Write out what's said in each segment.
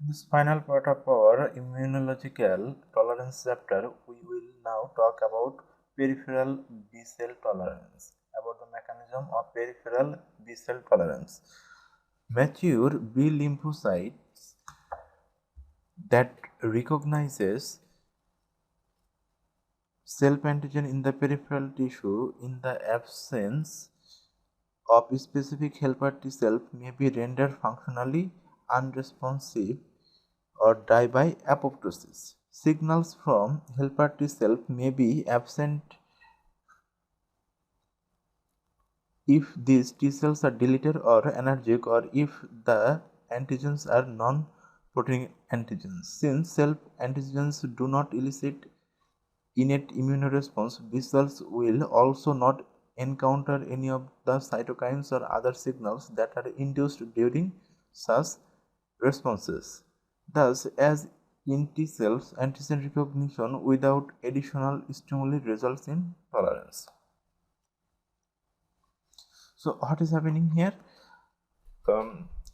In this final part of our immunological tolerance chapter, we will now talk about peripheral B cell tolerance, about the mechanism of peripheral B cell tolerance. Mature B lymphocytes that recognizes self-antigen in the peripheral tissue in the absence of specific helper T cell may be rendered functionally unresponsive or die by apoptosis. Signals from helper T cell may be absent if these T cells are deleted or anergic, or if the antigens are non-protein antigens. Since self-antigens do not elicit innate immune response, B cells will also not encounter any of the cytokines or other signals that are induced during such responses. Thus, as in T cells, antigen recognition without additional stimuli results in tolerance. So, what is happening here?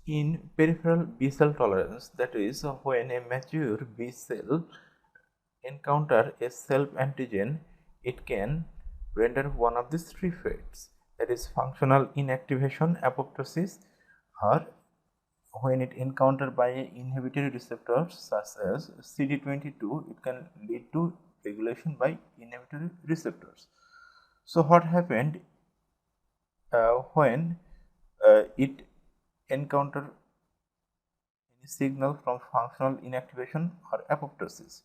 In peripheral B cell tolerance, that is, when a mature B cell encounter a self antigen, it can render one of these three fates, that is, functional inactivation, apoptosis, or when it encountered by inhibitory receptors such as CD22, it can lead to regulation by inhibitory receptors. So, what happened when it encountered any signal from functional inactivation or apoptosis?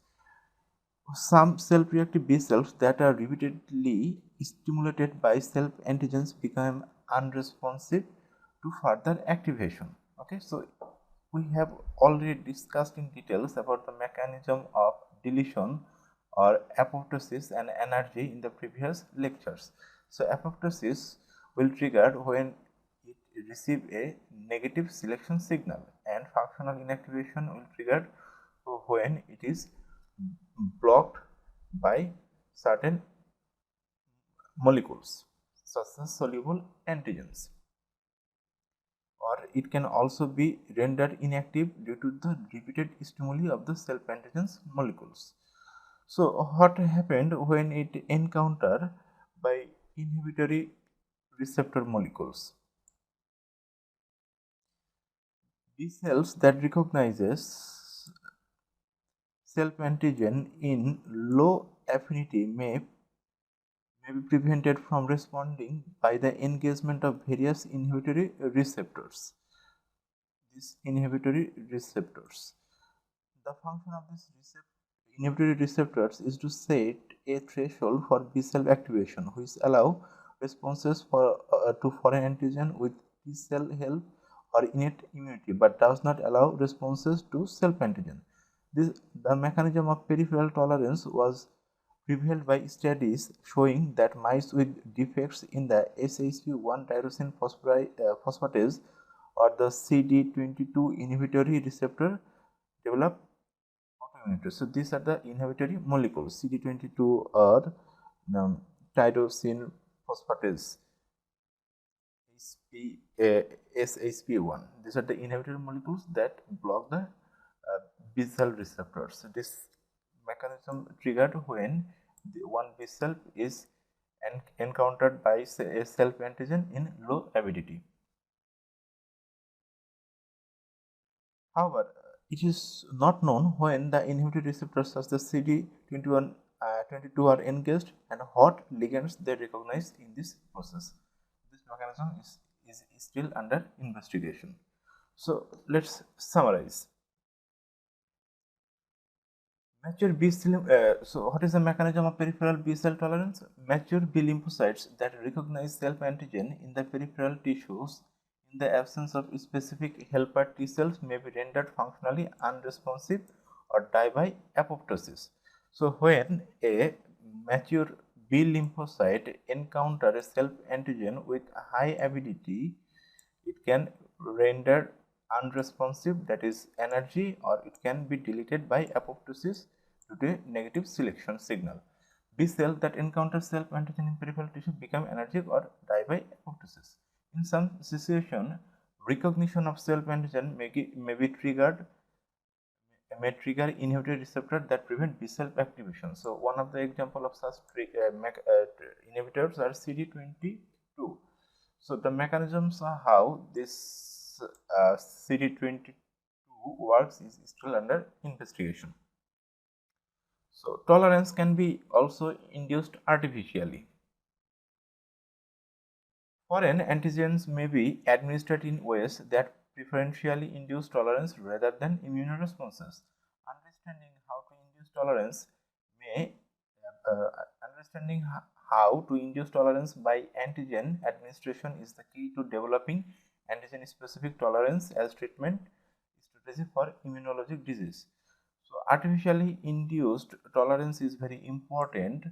Some self-reactive B cells that are repeatedly stimulated by self-antigens become unresponsive to further activation. Okay, so we have already discussed in details about the mechanism of deletion or apoptosis and energy in the previous lectures. So apoptosis will trigger when it receive a negative selection signal, and functional inactivation will trigger when it is blocked by certain molecules such as soluble antigens, or it can also be rendered inactive due to the repeated stimuli of the self antigens molecules. So what happened when it encounter by inhibitory receptor molecules? These cells that recognizes self antigen in low affinity may be prevented from responding by the engagement of various inhibitory receptors. These inhibitory receptors. The function of these inhibitory receptors is to set a threshold for B cell activation, which allow responses to foreign antigen with T cell help or innate immunity, but does not allow responses to self antigen. The mechanism of peripheral tolerance was revealed by studies showing that mice with defects in the SHP1 tyrosine phosphatase or the CD22 inhibitory receptor develop autoimmunity. So these are the inhibitory molecules, CD22 or tyrosine phosphatase, SHP1. These are the inhibitory molecules that block the B cell receptors. This mechanism triggered when the one B cell is encountered by a self antigen in low avidity. However, it is not known when the inhibitory receptors such as CD21 22 are engaged and what ligands they recognize in this process. This mechanism is still under investigation. So let's summarize. Mature B cell. So, what is the mechanism of peripheral B cell tolerance? Mature B lymphocytes that recognize self-antigen in the peripheral tissues in the absence of specific helper T cells may be rendered functionally unresponsive or die by apoptosis. So, when a mature B lymphocyte encounter a self-antigen with high avidity, it can render unresponsive, that is energy, or it can be deleted by apoptosis due to a negative selection signal. B cells that encounter self antigen in peripheral tissue become energetic or die by apoptosis. In some situation, recognition of self antigen may be triggered may trigger inhibitor receptor that prevent B cell activation. So one of the example of such inhibitors are CD22. So the mechanisms of how this CD22 works is still under investigation. So tolerance can be also induced artificially. Foreign antigens may be administered in ways that preferentially induce tolerance rather than immune responses. Understanding how to induce tolerance may understanding how to induce tolerance by antigen administration is the key to developing antigen specific tolerance as treatment strategy for immunologic disease. So artificially induced tolerance is very important to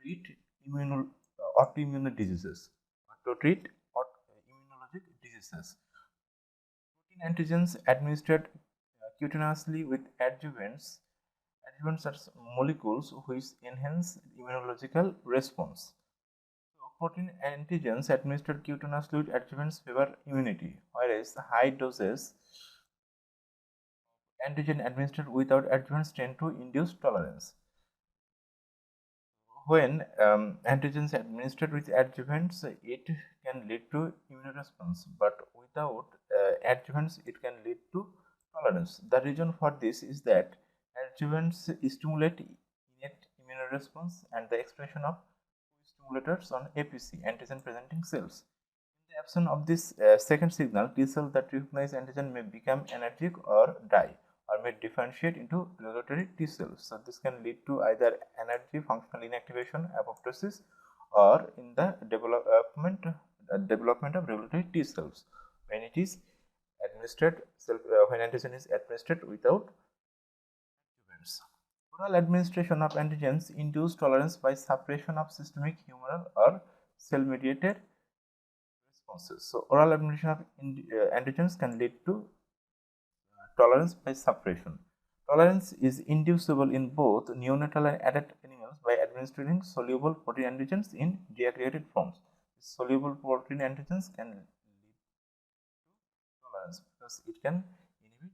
treat autoimmune diseases. To treat immunologic diseases, protein antigens administered cutaneously with adjuvants. Adjuvants are molecules which enhance immunological response. So, protein antigens administered cutaneously with adjuvants favor immunity, whereas high doses antigen administered without adjuvants tend to induce tolerance. When antigens administered with adjuvants, it can lead to immune response, but without adjuvants, it can lead to tolerance. The reason for this is that adjuvants stimulate innate immune response and the expression of stimulators on APC, antigen presenting cells. In the absence of this second signal, T cells that recognize antigen may become energetic or die, or may differentiate into regulatory T cells. So this can lead to either energy functional inactivation, apoptosis, or in the development of regulatory T cells when it is administered when antigen is administered without adjuvants. Oral administration of antigens induce tolerance by suppression of systemic humoral or cell mediated responses. So oral administration of antigens can lead to tolerance by suppression. Tolerance is inducible in both neonatal and adult animals by administering soluble protein antigens in deaggregated forms. Soluble protein antigens can lead to tolerance because it can inhibit immune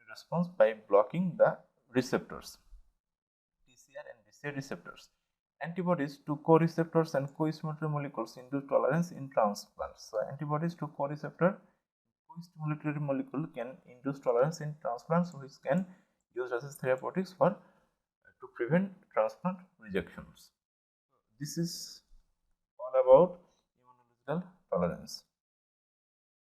response by blocking the receptors, TCR and BCR receptors. Antibodies to co-receptors and co-stimulatory molecules induce tolerance in transplants. So antibodies to co-receptor co-stimulatory molecule can induce tolerance in transplants, which can use as therapeutics for to prevent transplant rejections. This is all about immunological tolerance.